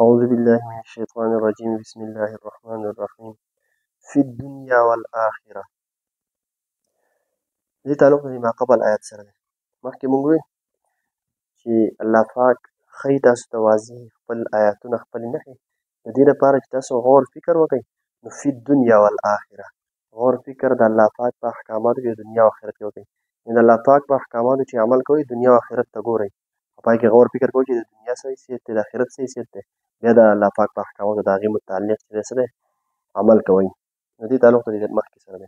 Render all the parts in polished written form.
أعوذ بالله من الشيطان الرجيم بسم الله الرحمن الرحيم في الدنيا والآخرة. دې تعلق د ما قبل آیات سره دی. مخکې موږ وویل چې الله پاک ښایي تاسو ته واضح خپل آیاتونه خپلې نښې د دې لپاره چې تاسو غور فکر وکړئ. نو فی الدنیا والآخرة غور فکر د الله پاک په احکاماتو کې د دنیا او آخرت کې وکړئ. د الله پاک په احکاماتو چې عمل کوئ دنیا او آخرت ته ګورئ، په پای کې غور فکر کوئ چې د دنیا څه حیثیت دی، د آخرت څه حیثیت دی، بیا د الله پاک په احکاماتو د هغې متعلق چې دی څه دی عمل کوئ. د دې تعلق د دې مخکې سره دی.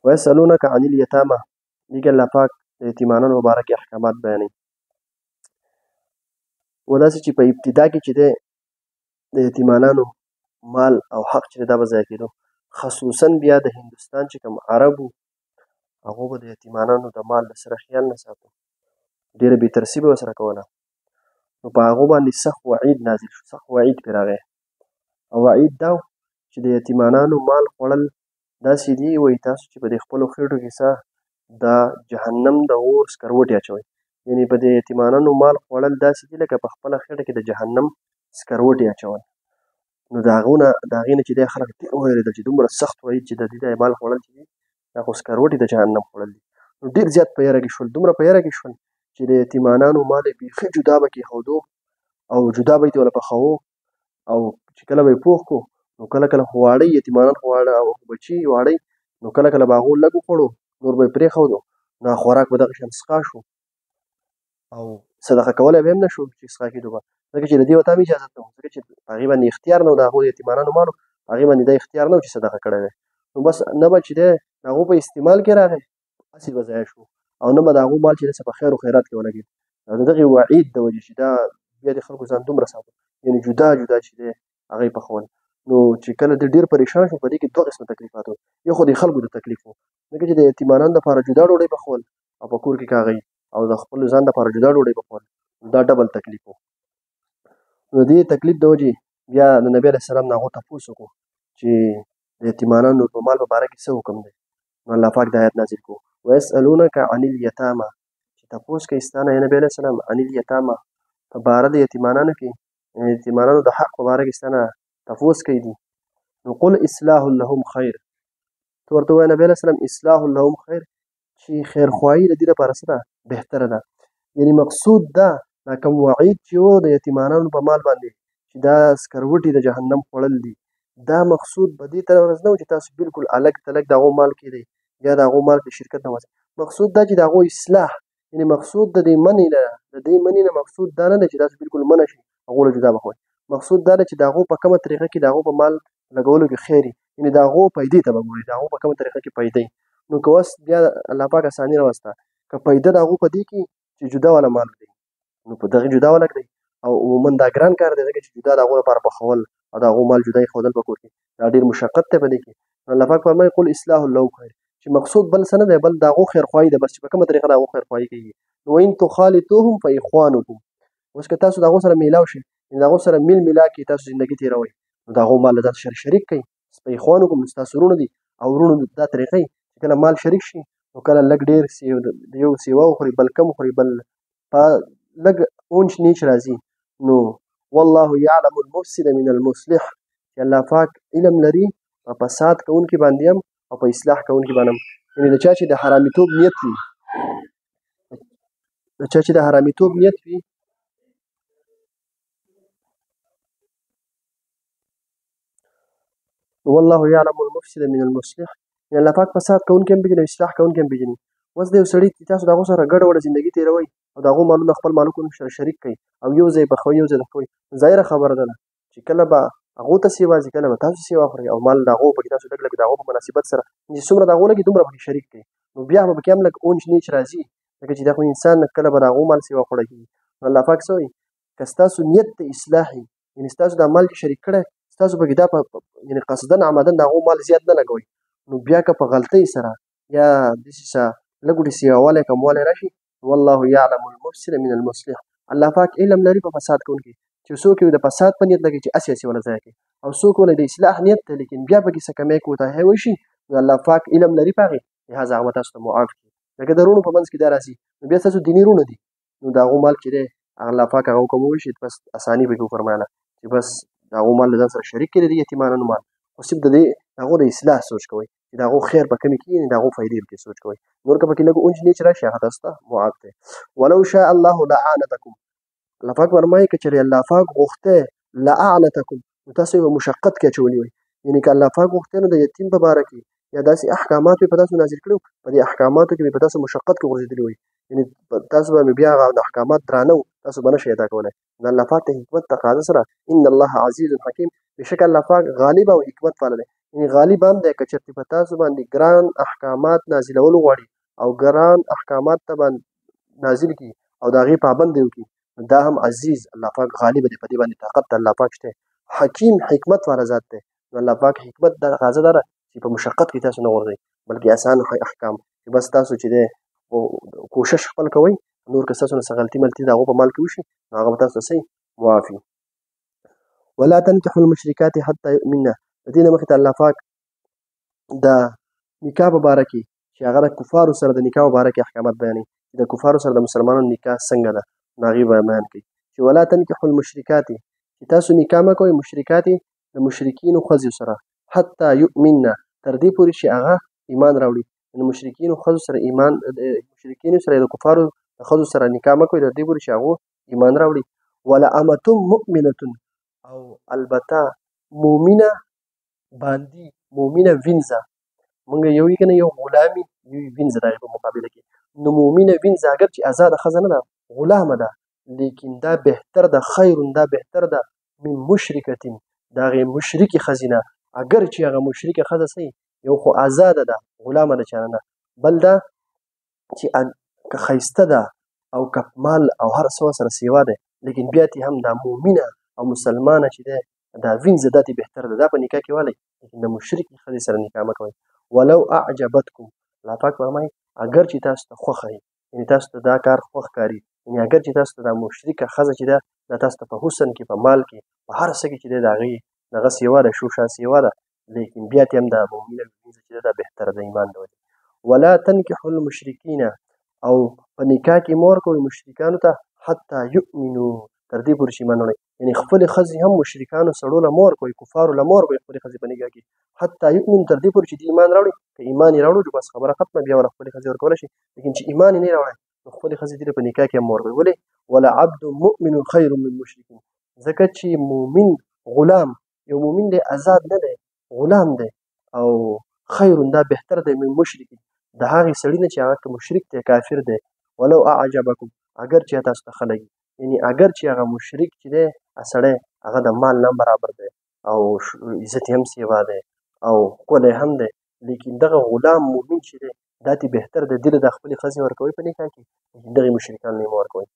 ویسألونک عن الیتامى، دې کې الله پاک د یتیمانو مبارک احکامات بیانوي. و داسې چې په ابتدا کې چې دی د یتیمانانو مال او حق چې دی دا به ضایع کېدو، خصوصا بیا د هندوستان چې کوم عرب وو هغو به د یتیمانانو د مال د سره خیال نه ساتو، ډېره بې ترسي به ورسره کوله. نو په هغو باندې سخت وعید نازل شو، سخت وعید پرې راغی. او وعید دا و چې د یتیمانانو مال خوړل داسې دي، وایي تاسو چې په دې خپلو خېټو کې څه د جهنم د اور سکروټې اچوئ. یعنې په دې یتیمانانو مال خوړل داسې دي لکه په خپله خېټه کې د جهنم سکروټې اچول. نو د هغې نه چې دی خلک ډېر ووېرېدل چې دومره سخت وعید چې د دې مال خوړل چې دي دا خو سکروټې د جهنم خوړل دي. نو ډېر زیات په یره کې شول، دومره په یره کې شول چې د یتیمانانو مال یې بیخي جدا به کېښودو او جدا به یې ترې وله او چې کله به یې پوخ کړو نو کله کله خو واړه یتیمانان خو واړه او بچي واړه نو کله کله به هغو لږ وخوړو نور به یې پرېښودو، نو خوراک به دغه شان څښا شو او صدقه کولی به هم نه شو چې څښا کېدو به، ځکه چې د دې ورته هم اجازت نه و، ځکه چې په هغې باندې اختیار نه و، د هغو د یتیمانانو مال و په هغې باندې دا اختیار نه و چې صدقه کړی دی. نو بس نه به چې دی د هغو په استعمال کې راغی هسې به ضایع شو، او نه به د هغو مال چې دی په خیر و خیرات کې ولګېد. او د دغې وعید د وجې چې دا بیا د خلکو ځان دومره ساتو، یعنې جدا جدا چې دی هغه یې پخول. نو چې کله د ډېر پریشان شو په دې کې دوه قسمه تکلیفات وو. یو خو د خلکو د تکلیف وو، ځکه چې د یتیمانانو دپاره جدا ډوډۍ پخول او په کور کې کاغئ او د خپل ځان دپاره جدا ډوډۍ پخول، دا ډبل تکلیف وو. نو د دې تکلیف د وجې بیا د نبي علیه السلام نه هغو تپوس وکړو چې د یتیمانانو په مال په باره کې څه حکم دی. نو الله پاک د آیت نازل کړو ویسألونک عن الیتامى، چې تپوس کوي ستا نه نبي علیه السلام عن الیتامى په باره د یتیمانانو کې، یتیمانانو د حق په باره کې ستا نه تپوس کوي دي. نو قل اصلاح لهم خیر، ته ورته ووایه نبي علیه السلام اصلاح لهم خیر، چې خیرخواهي د دې لپاره څه ده بهتره ده. یعنې مقصود دا کوم وعید چې و د یتیمانانو په مال باندې چې دا سکروټې د جهنم خوړل دي، دا مقصود په دې طرز نه و چې تاسو بلکل الګ تلګ د هغو مال کې دی یا د هغو مال کې شرکت نه وځي. مقصود دا چې د هغو اصلاح، یعنې مقصود د دې منې نه مقصود دا نه دی چې تاسو بلکل منع شي هغو له جدا بخوئ. مقصود دا دی چې د هغو په کومه طریقه کې د هغو په مال لګولو کې خیر وي، یعنې د هغو پیدې ته به ګورئ، د هغو په کومه طریقه کې پیدې. نو که اوس بیا الله پاک اساني راوسته، که پیده د هغو په دې کې چې جدا والا مال دی نو په دغې جدا ولګدئ، او عموما دا ګران کار دی ځکه چې جدا د هغو لپاره پخول او د هغو مال جدا ایښودل په کور کې دا ډېر مشقت دی په دې کې. الله پاک فرمایي قل اصلاح لهم خیر، چې مقصود بل څه نه دی بل د هغو خیرخواهي ده، بس چې په کومه طریقه د هغو خیرخواهي کېږي. نو وان تخالطوهم فاخوانکم، اوس که تاسو د هغو سره میلاو شئ، د هغو سره میل میلاق کې تاسو زندګي تېروئ، نو د هغو مال له ځان سره شریک کړئ. فاخوانکم ستاسو وروڼه دي او وروڼو دا طریقې چې کله مال شریک شي نو کله لږ ډېر د یو سیوا وخوري بل کم وخوري بل په لږ اونچ نیچ راځي. نو والله یعلم المفسد من المصلح، چې الله پاک علم لري په فساد کوونکي باندې هم او په اصلاح کوونکي باندې هم. یعنې د چا چې د حرامیتوب نیت وي، د چا چې د حرامیتوب نیت وي والله یعلم المفسد من المصلح، یعنې الله پاک فساد کوونکي هم پېژني، اصلاح کوونکي هم پېژني. اوس د یو سړي تاسو د هغو سره ګډه وډه زندګي تېروئ او د هغو مالونه خپل مالکونو سره شریک کړئ او یو ځای پخوئ یو ځای پخوئ، ظاهره خبره ده چې کله به هغو ته سیوا ځي کله به تاسو سیوا خورئ او مال د هغو پکې تاسو لږ لږ د هغو په مناسبت سره چې څومره د هغو لګي دومره پکې شریک کړئ، نو بیا به پکې هم لږ اونچ نیچ راځي، ځکه چې دا خو انسان کله به د هغو مال سیوا خوړه کېږي. نو الله پاک څه وایي که ستاسو نیت د اصلاح وي، یعنې ستاسو دا مال چې شریک کړی ستاسو پکې دا یعنې قصدن عمدن د هغو مال زیات نه لګوئ، نو بیا که په غلطۍ سره یا داسې څه لږ وډې سیواوالی کموالی راشي والله یعلم المفسد من المصلح، الله پاک علم لري په فساد کوونکي چې څوک یې د فساد په نیت لګي چې هسې هسې وله ضایع کړي او څوک ولې د اصلاح نیت دی لیکن بیا پکې څه کمی کوتاهی وشي نو الله پاک علم لري په هغې لهذا هغه به تاسو ته معاف کړي. لکه د وروڼو په منځ کې دا راځي نو بیا ستاسو دیني وروڼه دي نو د هغو مال چې دی الله پاک هغه حکم وشي بس اساني به وفرمایله چې بس د هغو مال له ځان سره شریک کړي د یتیمانو مال خو صرف د دې هغو د اصلاح سوچ کوئ چې د هغو خیر به کمې کېږي د هغو فایدې پکې سوچ کوئ نور که پکې لږ اونچ نیچ راشي هغه تاسو ته معاف دی ولو شاء الله لأعنتکم الله پاک فرمایي که چېرې الله پاک غوښتی لأعنتکم نو تاسو یې به مشقت کې اچولي وئ یعنې که الله پاک غوښتی نو د یتیم په باره کې یا داسې احکامات به په تاسو نازل کړي په دې احکاماتو کې به په تاسو مشقت کې غورځېدلي وئ یعنې تاسو به مې بیا هغه احکامات درانه وو تاسو به نشئ ادا کولی د الله پاک د حکمت تقاضا سره ان الله عزیز حکیم بېشکه الله پاک غالب او حکمت والا دی یعنې غالب هم دی که چېرته په تاسو باندې ګران احکامات نازلول غواړي او ګران احکامات ته باندې نازل کړي او د هغې پابند دی وکړي دا هم عزیز الله پاک غالب دی په دې باندې طاقت د الله پاک شته حکیم حکمت والا ذات دی نو الله پاک حکمت د تقاضا ده چې په مشقت کې تاسو نه غورځئ بلکې اسان احکام چې بس تاسو چې دی کوشش خپل کوئ نور که ستاسو نه څه غلطي ملطي د هغو په مال کې وشي نو هغه به تاسو ته صحیح معاف وي ولا تنکحوا المشرکات حتی یؤمنن د دې نه مخکې ته الله پاک د نکاح په باره کې چې هغه د کفارو سره د نکاح په باره کې احکامات بیانوي چې د کفارو سره د مسلمانانو نکاح څنګه ده نو هغې به بیان کوي چې ولا تنکحوا المشرکات چې تاسو نکاح مه کوئ مشرکات د مشرکینو ښځو سره حتی یؤمنن تر دې پورې چې هغه ایمان راوړي د مشرکینو ښځو سره ایمان مشرکینو سره د کفارو د ښځو سره نکاح مه کوئ تر دې پورې چې هغو ایمان راوړي ولامة مؤمنة او البته مؤمنه باندې مؤمنه وینځه مونږ یو یې که نه یو غلامي یو وینځه د هغې په مقابله کې نو مؤمنه وینځه اگر چې ازاده ښځه نه ده غلامه ده لیکن دا بهتر ده خیر دا بهتر ده من مشرکتین د هغې مشرکې ښځې نه اگر چې هغه مشرکه ښځه څه یو خو ازاده ده غلامه د چا نه بل دا چې که ښایسته ده او که مال او هر څه سره سیوا ده لیکن بیا تې هم دا مؤمنه او مسلمانه چې دی دا وینځه دا تې بهتر ده دا په نکاح کې والی لیکن د مشرکې ښځې سره نکاح مه کوئ ولو اعجبتکم الله پاک فرمایي اگر چې تاسو ته خوښه وي یعنې تاسو ته دا کار خوښ ښکاري یعنې اگر چې تاسو ته دا مشرکه ښځه چې ده دا تاسو ته په حسن کې په مال کې په هر څه کې چې دی د هغې دغه سیوا ده شوشا سیوا ده لیکن بیا تې هم دا مؤمنه وینځه چې ده دا بهتره ده ایمان د وجې ولا تنکحوا المشرکین او په نکاح کې مور کوئ مشرکانو ته حتی یؤمنو تر دې پورې چې ایمان وړئ یعنې خپلې ښځې هم مشرکانو سړو له مور کوئ کفارو له مور کوئ خپلې ښځې په نکاح کې حتی یؤمنو تر دې پورې چې د ایمان راوړي که ایمان یې راوړو بس خبره ختمه بیا ورله خپلې ښځې ورکولی شي لیکن چې ایمان یې نه راوړی نو خپلې ښځې دې په نکاح کې هم مور کوئ ولې ولعبد مؤمن خیر من مشرک ځکه چې مؤمن غلام یو مؤمن دی آزاد نه دی غلام دی او خیر دا بهتر دی من مشرک د هغې سړي نه چې هغه مشرک دی کافر دی ولو اعجبکم اگر چې تاسو ته ښه لګي یعنې اگر چې هغه مشرک چې دی سړی هغه د مال نه برابر دی او عزت یې هم سیوا دی او ښکلی هم دی لیکن دغه غلام مؤمن چې دی دا تې بهتر دی دې له د خپلې ښځې ورکوئ په نکاح کې لیکن دغې مشرکانو نه یې مه ورکوئ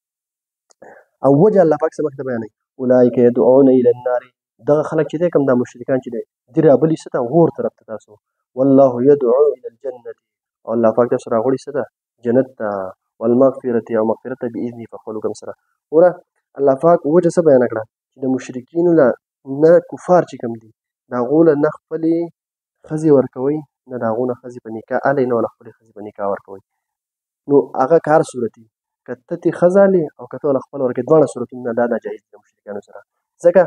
او وجه الله پاک څه مخکې ته بیانوي اولئک یدعون الی النار دغه خلک چې دی کوم دا مشرکان چې دی دې رابلي څه ته غور طرف ته تاسو والله یدعو الی الجنة او الله پاک تاسو راغوړي څه ته جنت ته والمغفرة او مغفرت ته بإذنه په خپل حکم سره وره الله پاک وجه څه بیانه کړه چې د مشرکینو نه کفار چې کوم دي د هغو له نه خپلې ښځې ورکوئ نه د هغو نه ښځې په نکاح الئ نه له خپلې ښځې په نکاح ورکوئ نو هغه که هر صورت وي که ته ترې ښځه الې او که ته له خپله ورکوې دواړه صورتونه دا ناجایز دي د مشرکانو سره ځکه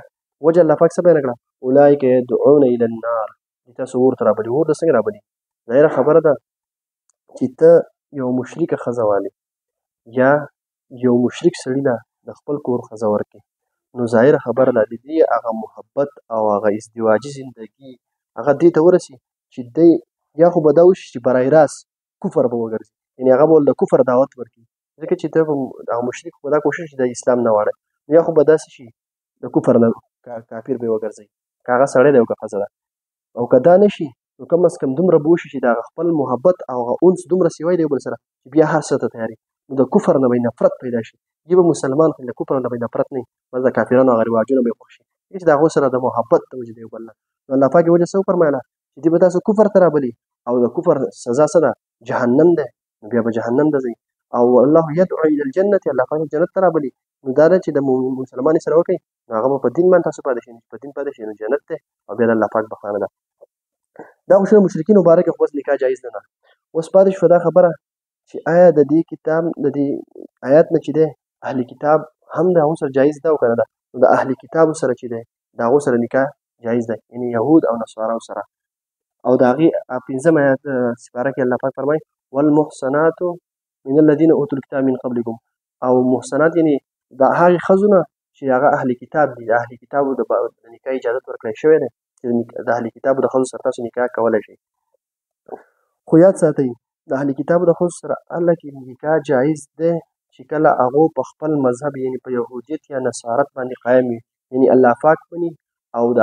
وجه الله پاک څه بیانه کړه اولئک یدعون الی النار دې تاسو اور ته رابلي اور ته څنګه رابلي ظاهره خبره ده چې ته یو مشرکه ښځه والې یا یو مشرک سړي له د خپل کور ښځه ورکړې نو ظاهره خبره ده د دې هغه محبت او هغه ازدواجي زندګي هغه دې ته ورسي چې دی یا خو به دا وشي چې برای راست کفر به وګرځي یعنې هغه به ول د کفر دعوت ورکړي ځکه چې ته هغه مشرک به دا کوشش چې د اسلام نه واړی یا خو به داسې شي د کفر نه کافر به یې وګرځوي که هغه سړی دی او که ښځه ده او که دا نه شي نو کم از کم دومره به وشي چې د هغه خپل محبت او هغه انس دومره سیوی دی یو بل سره چې بیا هر څه ته تیاري نو د کفر نه به یې نفرت پیدا شي یې به مسلمان خو د کفر نه به یې نفرت نه وي بس د کافرانو هغه رواجونه به یې خوښ شي چې د هغو سره د محبت د وجې د یو بل نه نو الله پاک یې وجه څه وفرمایله چې دې به تاسو کفر ته رابلي او د کفر سزا څه ده جهنم دی نو بیا به جهنم ته ځئ او الله یدعو الی الجنة الله پاک جنت ته رابلي نو دا ده چې د مسلمانې سره وکړئ نو هغه به په دین باندې تاسو پاتې شئ په دین پاتې شئ نو جنت دی او بیا د الله پاک بخښنه ده دا خو شوه مشرکینو باره کې خو بس نکاح جایز نه ده اوس پاتې شوه دا خبره چې آیا د دې کتاب د دې آیات نه چې دی اهل کتاب هم د هغو سره جایز ده او که نه ده. نو د اهل کتابو سره چې دی د هغو سره نکاح جایز ده، یعنې یهود او نصاراو سره. او د هغې 5م آیت سپاره کې الله پاک فرمایي والمحصنات من الذین اوتوا الکتاب من قبلکم، او محصنات یعنې د هغې ښځو نه چې هغه اهل کتاب دي، د اهل کتابو د نکاح اجازت ورکړی شوی دی چې د اهل کتابو د ښځو سره تاسو نکاح کولی شئ. خو یاد ساتئ د اهل کتابو د ښځو سره هله کې نکاح جایز دی چې کله هغو په خپل مذهب یعنې په یهودیت یا نصارت باندې قایم وي، یعنې الله پاک مني او د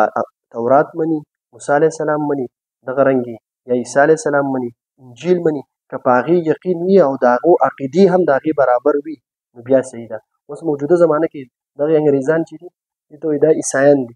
تورات مني، موسی علیه السلام مني، دغه رنګې یا عیسی علیه السلام مني، انجیل مني. که په هغې یقین وي او د هغو عقیدې هم د هغې برابر وي نو بیا صحیح ده. اوس موجوده زمانه کې دغې انګریزان چې دي دې ته وایي دا عیسایان دي،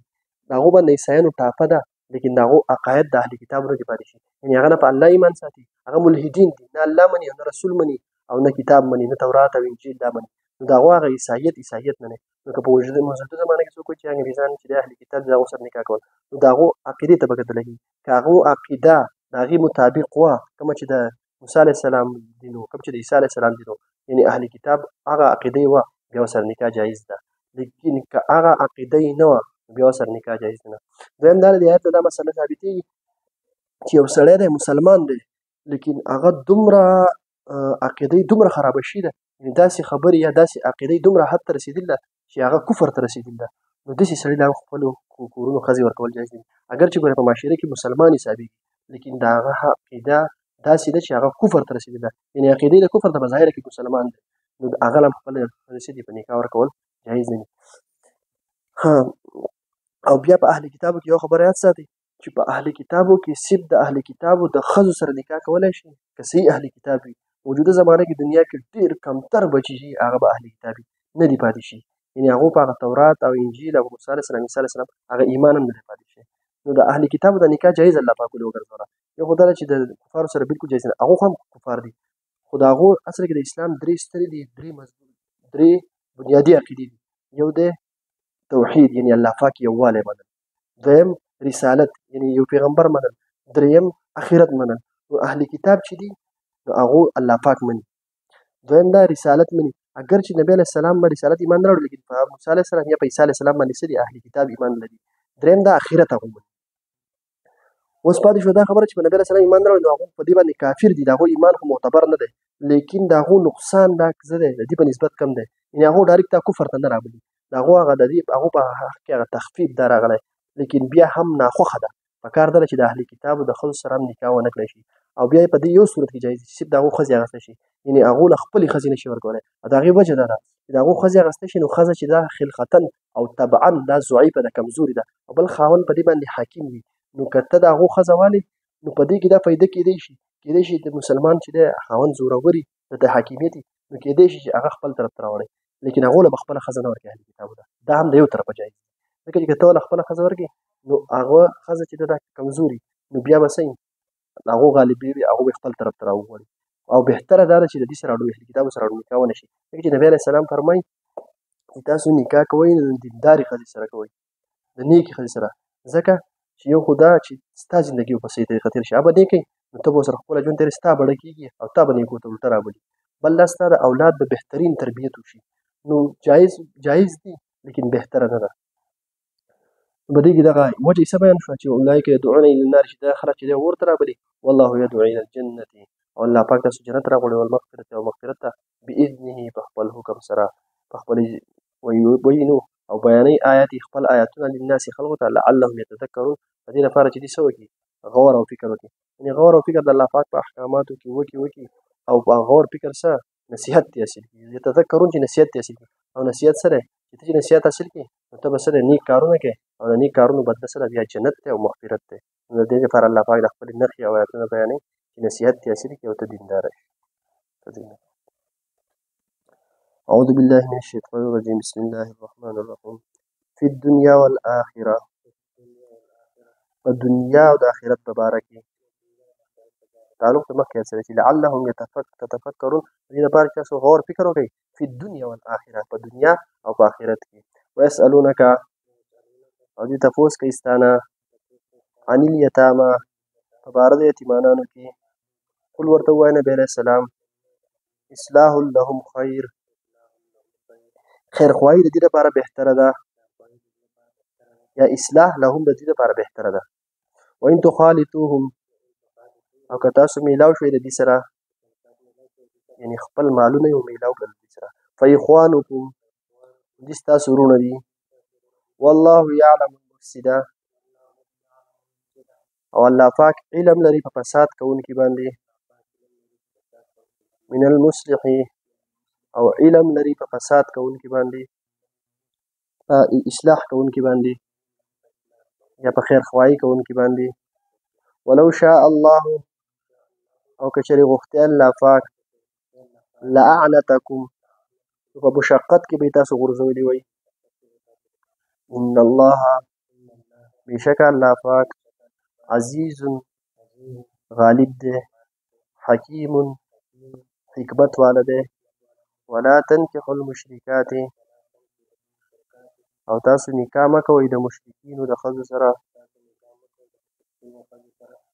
د هغو باندې عیسایانو ټاپه ده، لیکن د هغو عقاید د اهل کتابو نه دي پاتې شي، یعنې هغه نه په الله ایمان ساتي، هغه ملحدین دي، نه الله مني او نه رسول مني او نه کتاب مني، نه تورات او انجیل دا مني. نو د هغو هغه عیسایت نه دی. نو که په موجوده زمانه کې څوک وایي چې انګریزان چې د اهل کتاب د هغو سره نکاح کول، نو د هغو عقیدې ته به کتلی کېږي. که هغو عقیده د هغې مطابق وه کومه چې د موسی علیه السلام دي نو کوم چې د عیسی علیه السلام دي نو یعنې اهل کتاب هغه عقیده یې وه بیا ورسره نکاح جایز ده، لیکن که هغه عقیده یې نه وه بیا ورسره نکاح جایز نه. دویم دا د آیت نه دا مسله ثابتېږي چې یو سړی دی مسلمان دی لیکن هغه دومره عقیده یې دومره خرابه شوې ده، یعنې داسې خبرې یا داسې عقیده یې دومره حد ته رسېدلې ده چې هغه کفر ته رسېدلې ده، نو داسې سړي له هغو خپلو کورونو ښځې ورکول جایز دي. اگر چې ګوره په معاشره کې مسلمان حسابېږي لیکن د هغه عقیده داسې ده چې هغه کفر ته رسېدلې ده، یعنې عقیده یې د کفر ته په ظاهره کې مسلمان دی، نو هغه له هم خپله ښځې دي په نکاح ورکول جایز نه دي. او بیا په اهل کتابو کې یو خبره یاد ساتئ چې په اهل کتابو کې صرف د اهل کتابو د ښځو سره نکاح کولی شي که صحیح اهل کتاب وي. موجوده زمانه کې دنیا کې ډېر کمتر بچي چې هغه به اهل کتاب نه دي پاتې شي، یعنې هغو په هغه تورات او انجیل او موسی علیه السلام عیسی علیه السلام هغه ایمان هم نه دی پاتې شي. نو د اهل کتابو د نکاح جایز الله پاک ولې وګرځوله. یو خو دا ده چې د کفارو سره بلکل جایز نه، هغو هم کفار دي خو د هغو اصل کې د اسلام درې سترې دي، درې بنیادي عقیدې دي. یو دی توحید یعنې الله پاک یووالی منل، دویم رسالت یعنې یو پیغمبر منل، دریم آخرت منل. نو اهل کتاب چې دي نو هغو الله پاک مني. دویم دا رسالت مني، اگر چې نبی علیه السلام به رسالت ایمان نه راوړي لیکن په موسی علیه السلام یا په عیسی علیه السلام باندې څه دي اهل کتاب ایمان لري. دریم دا آخرت هغو مني. اوس پاتې شو دا خبره چې په نبی علیه السلام ایمان نه راوړي نو هغو په دې باندې کافر دي، د هغو ایمان خو معتبر نه دی، لیکن د هغو نقصان دا څه دی د دې په نسبت کم دی، یعنې هغو ډایرکټ دا کفر ته نه رابلي، د هغو هغه د دې هغو په حق کې هغه تخفیف دا راغلی، لیکن بیا هم ناخوښه ده. پکار دا ده چې د اهل کتابو د ښځو سره هم نکاح ونه کړی شي، او بیا یې په دې یو صورت کې جایز دي چې صرف د هغو ښځې اخیستی شي، یعنې هغو له خپلې ښځې نه شي ورکولی. او د هغې وجه دا ده چې د هغو ښځې اخیستی شي نو ښځه چې دا خلقتن او طبعا دا ضعیفه ده، کمزورې ده، او بل خاوند په دې باندې حاکم وي، نو که ته د هغو ښځه والې نو په دې کې دا فایده کېدی شي د مسلمان چې دی خاوند زورور وي د حاکمیت وي نو کېدی شي چې هغه خپل طرف ته راوړی، لیکن هغو له به خپله ښځه نه ورکوي اهل کتابو ته. دا هم د یو طرفه جایز دي، ځکه چې که ته له خپله ښځه ورکړې نو هغه ښځه چې ده دا کمزوري نو بیا به څه هغو غالبې وي، هغو به خپل طرف ته راوغواړي. او بهتره دا ده چې د دې سره اهل کتابو سره نکاح ونه شي، ځکه چې نبي علیه السلام فرمایي چې تاسو نکاح کوئ نو د دیندارې ښځې سره کوئ، د نیکې ښځې سره، ځکه چې یو خو دا چې ستا زندګي به په صحیح طریقه تېره شي، هغه به نیکه نو ته به ورسره خپله ژوند تېره ستا بړه کېږي او تا به نیکو ته الټه رابلي. بل دا ستا د اولاد به بهترین تربیت وشي، نو جایز دي لیکن بهتره نه ده. په دې کې دغه وجه څه بیان شوه چې اولئک یدعون الی النار، چې دا خلک چې دی اور ته رابلي، والله یدعو الی الجنة، او الله پاک تاسو جنت راغواړي، والمغفرة او مغفرت ته باذنه په خپل حکم سره، په خپل وینو او بیانوي آیات خپل آیاتونه للناس خلقو ته لعلهم یتذکرون، په دې لپاره چې دوی څه وکړي غور او فکر وکړي، یعنې غور او فکر د الله پاک په احکاماتو کې وکړي او په غور فکر څه نصیحت دې حاصل کړي، یتذکرون چې نصیحت دې حاصل کړي، او نصیحت څه دی چې ته چې نصیحت حاصل کړي نو ته به څه دی نیک کارونه کوې او د نیک کارونو بدله څه ده بیا جنت دی او مغفرت دی. نو د دې لپاره الله پاک د خپلې نښې او آیاتونه بیانوي چې نصیحت دې حاصل کړي او ته دینداره شې. أعوذ بالله من الشيطان الرجيم بسم الله الرحمن الرحيم في الدنيا والآخرة، په دنیا او د آخرت په باره کې تعلق د مخکې سره چې لعلهم تتفکرون، د دې لپاره چې تاسو غور فکر وکړئ فی الدنیا والآخرة، په دنیا او په آخرت کې. ویسألونک، او دوی تپوس کوي ستانه عن الیتاما، په باره د یتیمانانو کې، قل ورته ووایه نبی علیه السلام اصلاح لهم خیر، خیرخواهي د دې لپاره بهتره ده یا اصلاح لهم د دې لپاره بهتره ده. وان تخالطوهم او که تاسو میلاو شوئ د دې سره یعنی خپل مالونه یې میلاو کړل د دې سره فاخوانکم دې ستاسو وروڼه دي والله یعلم المفسد او الله پاک علم لري په فساد کوونکي باندې من المصلح او علم لري په فساد کوونکي باندې اصلاح کوونکي باندې یا په خیر خواهی کوونکي باندې ولو شاء الله او کچری غوښتي الله پاک لأعنتکم په مشقت کې به تاسو غورځولي وي ان الله بشک الله پاک عزیز غالب دی حکیم حکمت والا دی ولا تنکحوا المشرکات او تاسو نکاح مه کوئ د مشرکینو د ښځو سره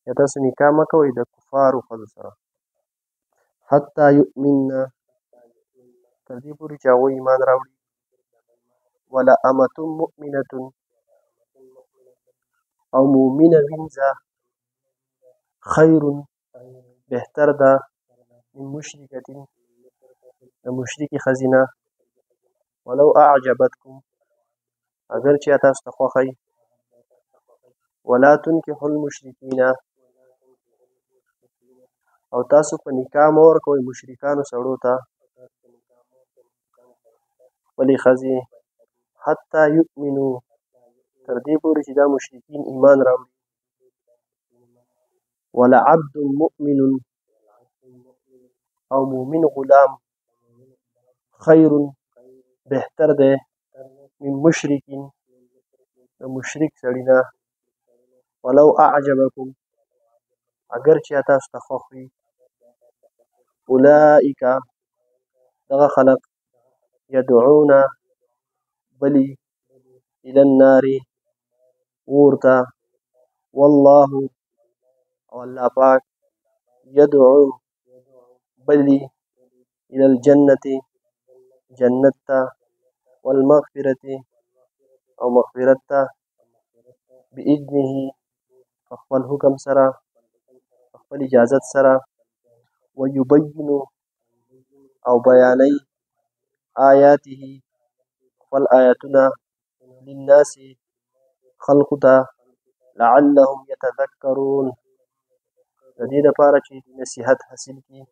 یا تاسو نکاح مه کوئ د کفارو ښځو سره حتی یؤمننا تر دې پورې چې هغوی ایمان راوړي ولأمة مؤمنة او مؤمنه وینځه خیر بهتر ده من مشرکة د مشرکې ښځې نه ولو اعجبتکم اگر چې تاسو ته خوښی ولا تنکحوا المشرکین او تاسو په نکاح مه ورکوئ مشرکانو سړو ته خپلې ښځې حتی یؤمنو تر دې پورې چې دا مشرکین ایمان راوړي ولعبد مؤمن او مؤمن غلام خیر بهتر دی من مشرک د مشرک سړي نه ولو اعجبکم اگر چې تاسو ته خوښ وي اولئک دغه خلق یدعون بلی الى النار اور ته والله او الله پاک یدعو بلی الى الجنة جنت ته والمغفرة او مغفرت ته بإذنه خپل حکم سره خپل اجازت سره ويبين او بیانی آیاته خپل آیاتونه للناس خلق ته لعلهم يتذکرون د دې لپاره چې نصیحت حاصل کړي